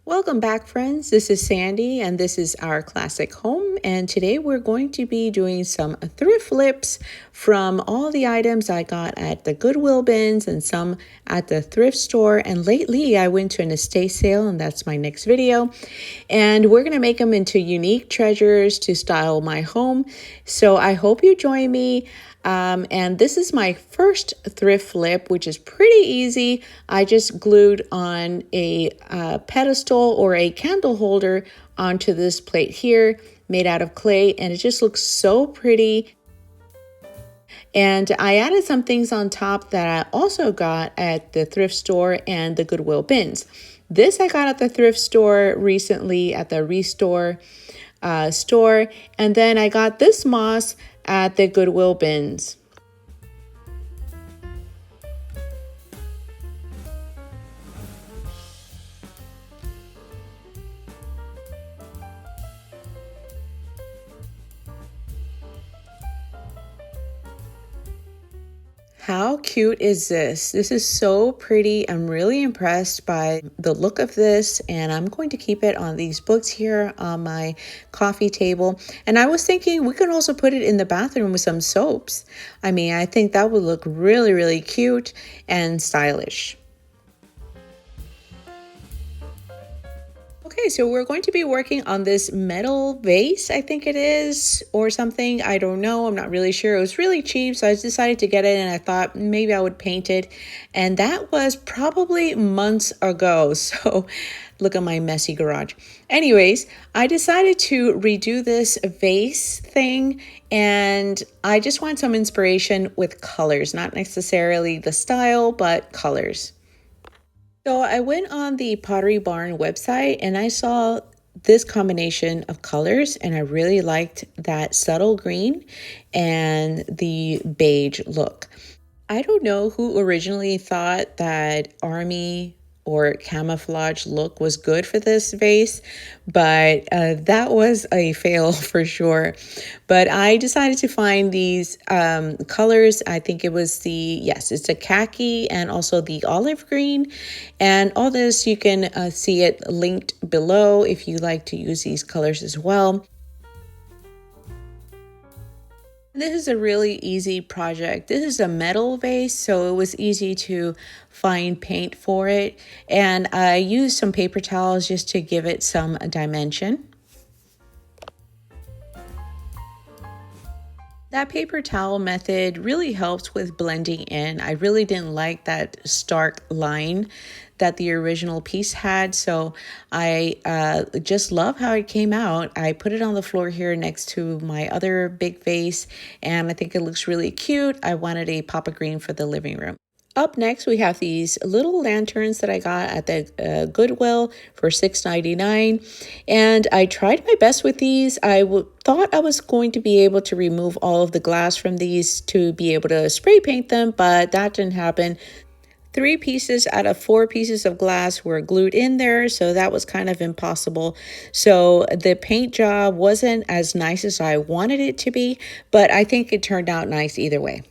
Welcome back, friends. This is Sandy, and this is our classic home. And today we're going to be doing some thrift flips from all the items I got at the Goodwill bins and some at the thrift store. And lately I went to an estate sale, and that's my next video. And we're going to make them into unique treasures to style my home. So I hope you join me. And this is my first thrift flip, which is pretty easy. I just glued on a pedestal or a candle holder onto this plate here, made out of clay, and it just looks so pretty. And I added some things on top that I also got at the thrift store and the Goodwill bins. This I got at the thrift store recently at the Restore store. And then I got this moss at the Goodwill bins. How cute is this? This is so pretty. I'm really impressed by the look of this, and I'm going to keep it on these books here on my coffee table. And I was thinking we could also put it in the bathroom with some soaps. I mean, I think that would look really, really cute and stylish. Okay, so we're going to be working on this metal vase, I think it is, or something. I don't know. I'm not really sure. It was really cheap, so I decided to get it, and I thought maybe I would paint it. And that was probably months ago. So look at my messy garage. Anyways, I decided to redo this vase thing, and I just want some inspiration with colors, not necessarily the style, but colors. So I went on the Pottery Barn website and I saw this combination of colors, and I really liked that subtle green and the beige look. I don't know who originally thought that army or camouflage look was good for this vase, but that was a fail for sure. But I decided to find these colors. I think it was it's a khaki and also the olive green. And all this, you can see it linked below if you like to use these colors as well. This is a really easy project. This is a metal vase, so it was easy to find paint for it. And I used some paper towels just to give it some dimension. That paper towel method really helps with blending in. I really didn't like that stark line that the original piece had, so I just love how it came out. I put it on the floor here next to my other big vase, and I think it looks really cute. I wanted a pop of green for the living room. Up next, we have these little lanterns that I got at the Goodwill for $6.99. And I tried my best with these. Thought I was going to be able to remove all of the glass from these to be able to spray paint them, but that didn't happen. 3 pieces out of 4 pieces of glass were glued in there, so that was kind of impossible. So the paint job wasn't as nice as I wanted it to be, but I think it turned out nice either way.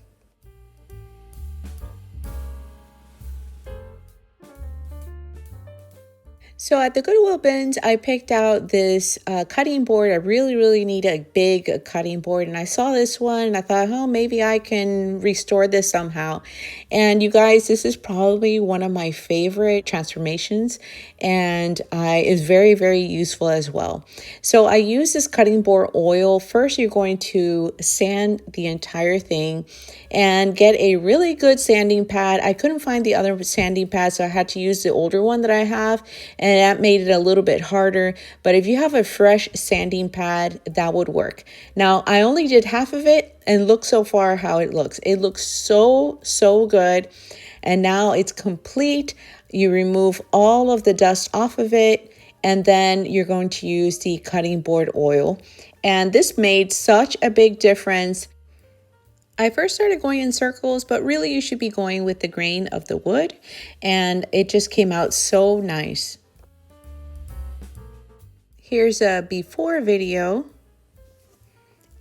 So at the Goodwill bins, I picked out this cutting board. I really need a big cutting board. And I saw this one and I thought, oh, maybe I can restore this somehow. And you guys, this is probably one of my favorite transformations. And it's very useful as well. So I use this cutting board oil. First, you're going to sand the entire thing and get a really good sanding pad. I couldn't find the other sanding pad, so I had to use the older one that I have, and that made it a little bit harder. But if you have a fresh sanding pad, that would work. Now, I only did half of it, and look so far how it looks. It looks so good. And now it's complete. You remove all of the dust off of it, and then you're going to use the cutting board oil. And this made such a big difference. I first started going in circles, but really you should be going with the grain of the wood, and it just came out so nice. Here's a before video,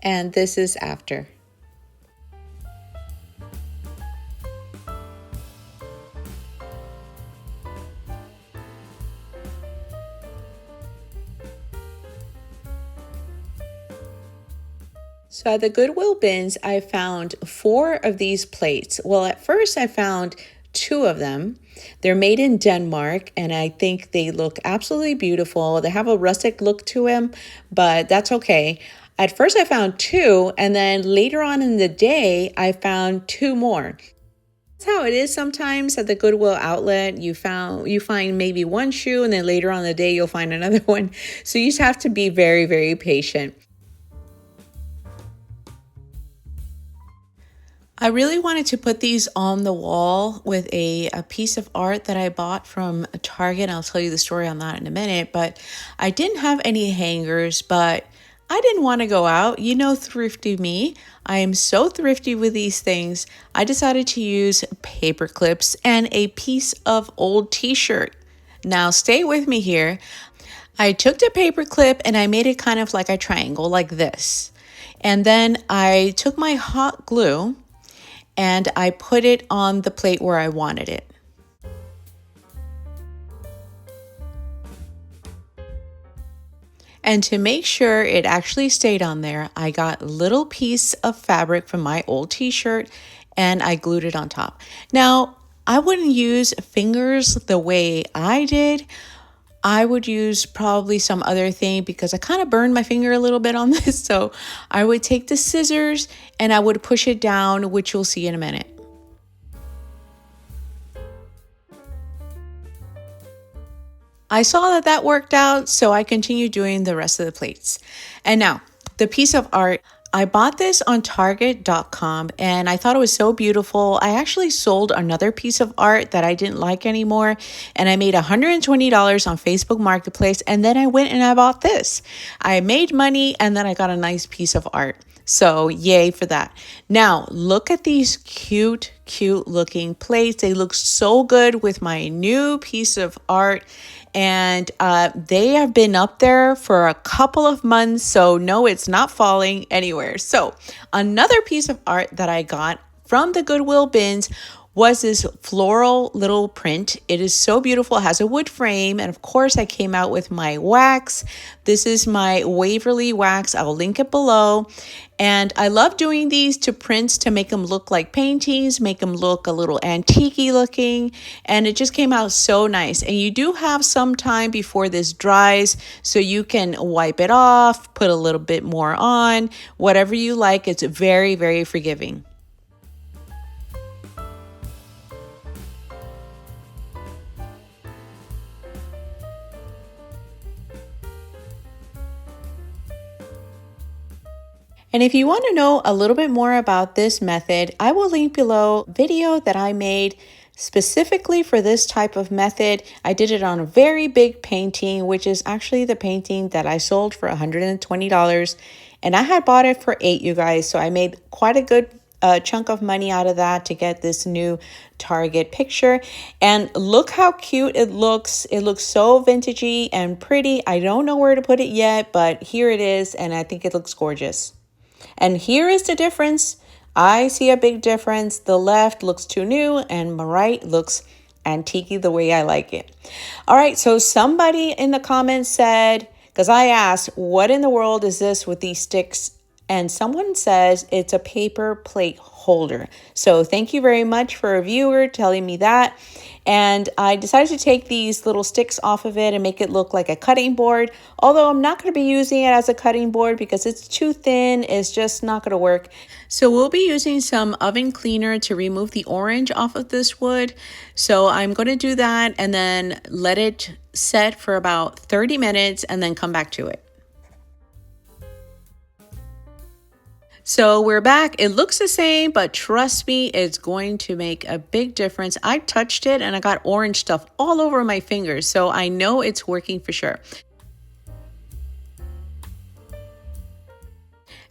and this is after. So at the Goodwill bins, I found 4 of these plates. Well, at first I found 2 of them. They're made in Denmark, and I think they look absolutely beautiful. They have a rustic look to them, but that's okay. At first I found 2, and then later on in the day, I found 2 more. That's how it is sometimes at the Goodwill outlet. You find maybe 1 shoe, and then later on in the day you'll find another one. So you just have to be very, very patient. I really wanted to put these on the wall with a piece of art that I bought from Target. I'll tell you the story on that in a minute, but I didn't have any hangers, but I didn't want to go out. You know, thrifty me. I am so thrifty with these things. I decided to use paper clips and a piece of old t-shirt. Now, stay with me here. I took the paper clip and I made it kind of like a triangle, like this. And then I took my hot glue and I put it on the plate where I wanted it. And to make sure it actually stayed on there, I got a little piece of fabric from my old t-shirt and I glued it on top. Now, I wouldn't use fingers the way I did. I would use probably some other thing because I kind of burned my finger a little bit on this. So I would take the scissors and I would push it down, which you'll see in a minute. I saw that that worked out, so I continued doing the rest of the plates. And now, the piece of art, I bought this on Target.com and I thought it was so beautiful. I actually sold another piece of art that I didn't like anymore, and I made $120 on Facebook Marketplace, and then I went and I bought this. I made money and then I got a nice piece of art. So yay for that. Now, look at these cute looking plates. They look so good with my new piece of art. And they have been up there for a couple of months, so no, it's not falling anywhere. So another piece of art that I got from the Goodwill bins was this floral little print. It is so beautiful. It has a wood frame. And of course, I came out with my wax. This is my Waverly wax. I'll link it below. And I love doing these to prints to make them look like paintings, make them look a little antique-y looking. And it just came out so nice. And you do have some time before this dries, so you can wipe it off, put a little bit more on, whatever you like. It's very, very forgiving. And if you want to know a little bit more about this method, I will link below a video that I made specifically for this type of method. I did it on a very big painting, which is actually the painting that I sold for $120. And I had bought it for $8, you guys. So I made quite a good chunk of money out of that to get this new Target picture. And look how cute it looks. It looks so vintagey and pretty. I don't know where to put it yet, but here it is. And I think it looks gorgeous. And here is the difference. I see a big difference. The left looks too new and my right looks antique the way I like it. All right, so somebody in the comments said, because I asked, what in the world is this with these sticks? And someone says it's a paper plate holder. So thank you very much for a viewer telling me that. And I decided to take these little sticks off of it and make it look like a cutting board. Although I'm not going to be using it as a cutting board because it's too thin. It's just not going to work. So we'll be using some oven cleaner to remove the orange off of this wood. So I'm going to do that and then let it set for about 30 minutes and then come back to it. So we're back. It looks the same, but trust me, it's going to make a big difference. I touched it and I got orange stuff all over my fingers, so I know it's working for sure.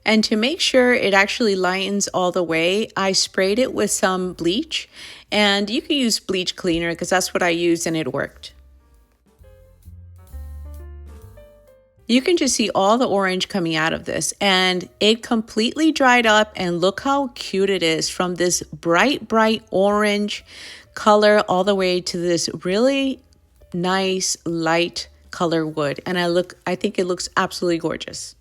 And to make sure it actually lightens all the way, I sprayed it with some bleach. And you can use bleach cleaner because that's what I used and it worked. You can just see all the orange coming out of this, and it completely dried up, and look how cute it is from this bright orange color all the way to this really nice light color wood. And I think it looks absolutely gorgeous.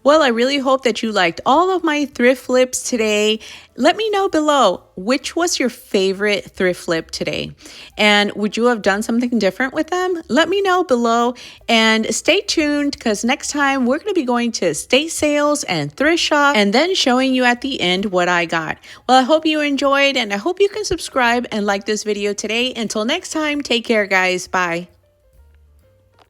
Well, I really hope that you liked all of my thrift flips today. Let me know below, which was your favorite thrift flip today? And would you have done something different with them? Let me know below, and stay tuned because next time we're going to be going to estate sales and thrift shop and then showing you at the end what I got. Well, I hope you enjoyed, and I hope you can subscribe and like this video today. Until next time, take care, guys. Bye.